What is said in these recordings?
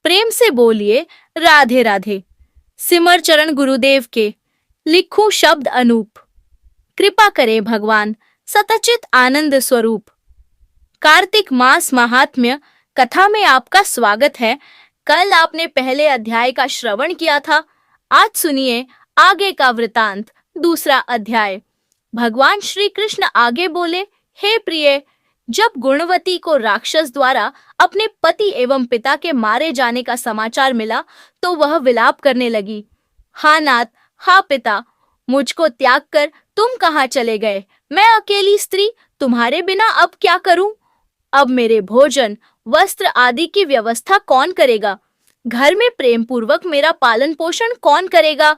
प्रेम से बोलिए राधे राधे। सिमर चरण गुरुदेव के, लिखूं शब्द अनूप। कृपा करें भगवान सतचित आनंद स्वरूप। कार्तिक मास महात्म्य कथा में आपका स्वागत है। कल आपने पहले अध्याय का श्रवण किया था। आज सुनिए आगे का वृतांत, दूसरा अध्याय। भगवान श्री कृष्ण आगे बोले, हे प्रिय, जब गुणवती को राक्षस द्वारा अपने पति एवं पिता के मारे जाने का समाचार मिला तो वह विलाप करने लगी। हा नाथ, हा पिता, मुझको त्याग कर तुम कहाँ चले गए? मैं अकेली स्त्री तुम्हारे बिना अब क्या करूं? अब मेरे भोजन, वस्त्र आदि की व्यवस्था कौन करेगा? घर में प्रेम पूर्वक मेरा पालन पोषण कौन करेगा?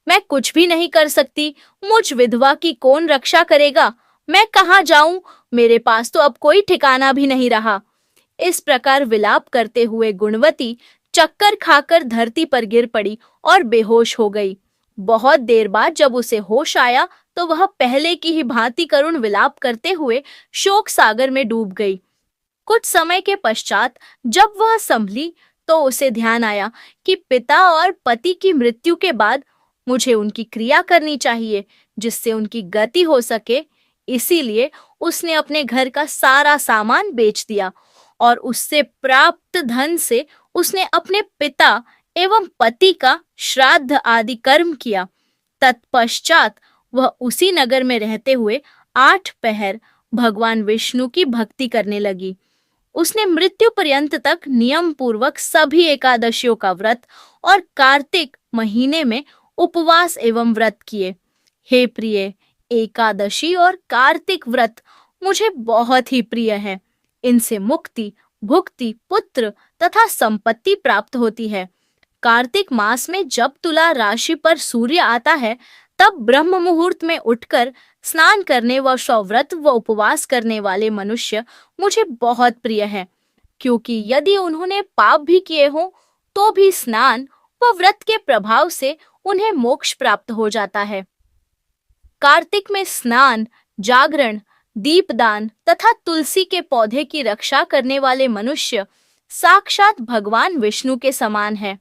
मैं कुछ भी नहीं कर सकती। मुझ विधवा की कौन रक्षा करेगा? मैं कहाँ जाऊं? मेरे पास तो अब कोई ठिकाना भी नहीं रहा। इस प्रकार विलाप करते हुए गुणवती चक्कर खाकर धरती पर गिर पड़ी और बेहोश हो गई। बहुत देर बाद जब उसे होश आया तो वह पहले की ही भांति करुण विलाप करते हुए शोक सागर में डूब गई। कुछ समय के पश्चात जब वह संभली तो उसे ध्यान आया कि पिता और पति की मृत्यु के बाद मुझे उनकी क्रिया करनी चाहिए जिससे उनकी गति हो सके। इसीलिए उसने अपने घर का सारा सामान बेच दिया और उससे प्राप्त धन से उसने अपने पिता एवं पति का श्राद्ध आदि कर्म किया। तत्पश्चात वह उसी नगर में रहते हुए 8 पहर भगवान विष्णु की भक्ति करने लगी। उसने मृत्यु पर्यंत तक नियम पूर्वक सभी एकादशियों का व्रत और कार्तिक महीने में उपवास एवं व्रत किए। हे प्रिय, एकादशी और कार्तिक व्रत मुझे बहुत ही प्रिय है। इनसे मुक्ति, भुक्ति, पुत्र तथा संपत्ति प्राप्त होती है। कार्तिक मास में जब तुला राशि पर सूर्य आता है तब ब्रह्म मुहूर्त में उठकर स्नान करने व व्रत व उपवास करने वाले मनुष्य मुझे बहुत प्रिय है, क्योंकि यदि उन्होंने पाप भी किए हों तो भी स्नान व व्रत के प्रभाव से उन्हें मोक्ष प्राप्त हो जाता है। कार्तिक में स्नान, जागरण, दीपदान तथा तुलसी के पौधे की रक्षा करने वाले मनुष्य साक्षात भगवान विष्णु के समान है।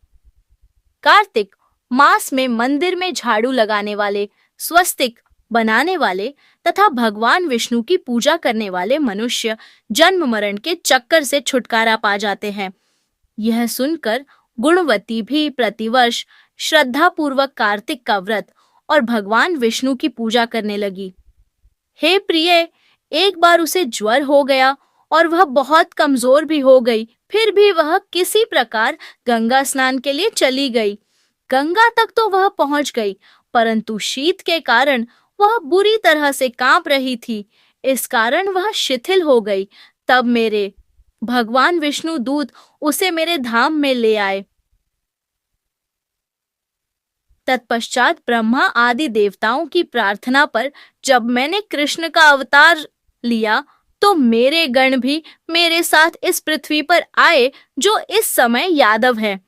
कार्तिक मास में मंदिर में झाड़ू लगाने वाले, स्वस्तिक बनाने वाले तथा भगवान विष्णु की पूजा करने वाले मनुष्य जन्म मरण के चक्कर से छुटकारा पा जाते हैं। यह सुनकर गुणवती भी प्रतिवर्ष श्रद्धा पूर्वक कार्तिक का व्रत और भगवान विष्णु की पूजा करने लगी। हे प्रिय, एक बार उसे ज्वर हो गया और वह बहुत कमजोर भी हो गई। फिर भी वह किसी प्रकार गंगा स्नान के लिए चली गई। गंगा तक तो वह पहुंच गई, परंतु शीत के कारण वह बुरी तरह से कांप रही थी। इस कारण वह शिथिल हो गई। तब मेरे भगवान विष्णु दूत उसे मेरे धाम में ले आए। तत्पश्चात ब्रह्मा आदि देवताओं की प्रार्थना पर जब मैंने कृष्ण का अवतार लिया तो मेरे गण भी मेरे साथ इस पृथ्वी पर आए, जो इस समय यादव है।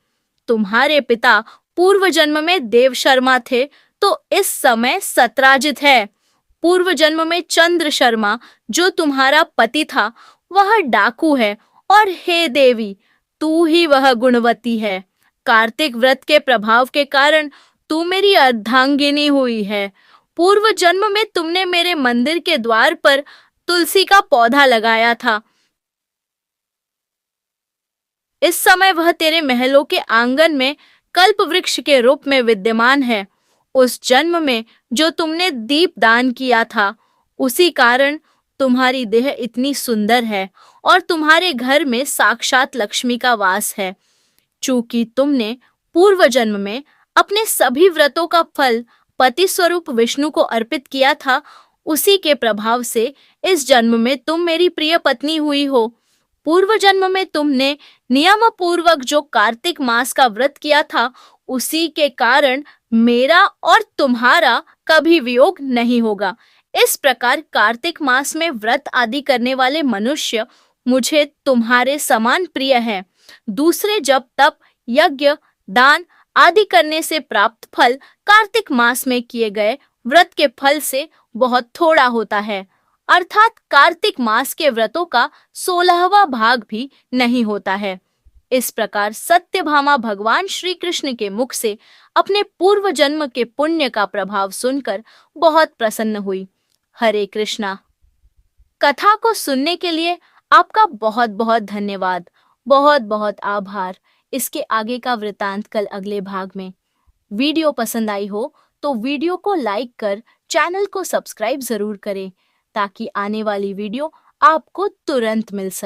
तुम्हारे पिता पूर्व जन्म में देव शर्मा थे तो इस समय सत्राजित है। पूर्व जन्म में चंद्र शर्मा जो तुम्हारा पति था वह डाकू है। और हे देवी, तू ही वह गुणवती है। कार्तिक व्रत के प्रभाव के कारण तू मेरी अर्धांगिनी हुई है। पूर्व जन्म में तुमने मेरे मंदिर के द्वार पर तुलसी का पौधा लगाया था। इस समय वह तेरे महलों के आंगन में कल्प वृक्ष के रूप में विद्यमान है। उस जन्म में जो तुमने दीप दान किया था, उसी कारण तुम्हारी देह इतनी सुंदर है और तुम्हारे घर में साक्षात लक्ष्मी का वास है। चूंकि तुमने पूर्व जन्म में अपने सभी व्रतों का फल पति स्वरूप विष्णु को अर्पित किया था, उसी के प्रभाव से इस जन्म में तुम मेरी प्रिय पत्नी हुई हो। पूर्व जन्म में तुमने नियम पूर्वक जो कार्तिक मास का व्रत किया था, उसी के कारण मेरा और तुम्हारा कभी वियोग नहीं होगा। इस प्रकार कार्तिक मास में व्रत आदि करने वाले मनुष्य मुझे तुम्हारे समान प्रिय हैं। दूसरे जब तप, यज्ञ, दान आदि करने से प्राप्त फल कार्तिक मास में किए गए व्रत के फल से बहुत थोड़ा होता है, अर्थात कार्तिक मास के व्रतों का 16वां भाग भी नहीं होता है। इस प्रकार सत्यभामा भगवान श्री कृष्ण के मुख से अपने पूर्व जन्म के पुण्य का प्रभाव सुनकर बहुत प्रसन्न हुई। हरे कृष्णा। कथा को सुनने के लिए आपका बहुत बहुत धन्यवाद, बहुत बहुत आभार। इसके आगे का वृतांत कल अगले भाग में। वीडियो पसंद आई हो तो वीडियो को लाइक कर चैनल को सब्सक्राइब जरूर करें ताकि आने वाली वीडियो आपको तुरंत मिल सके।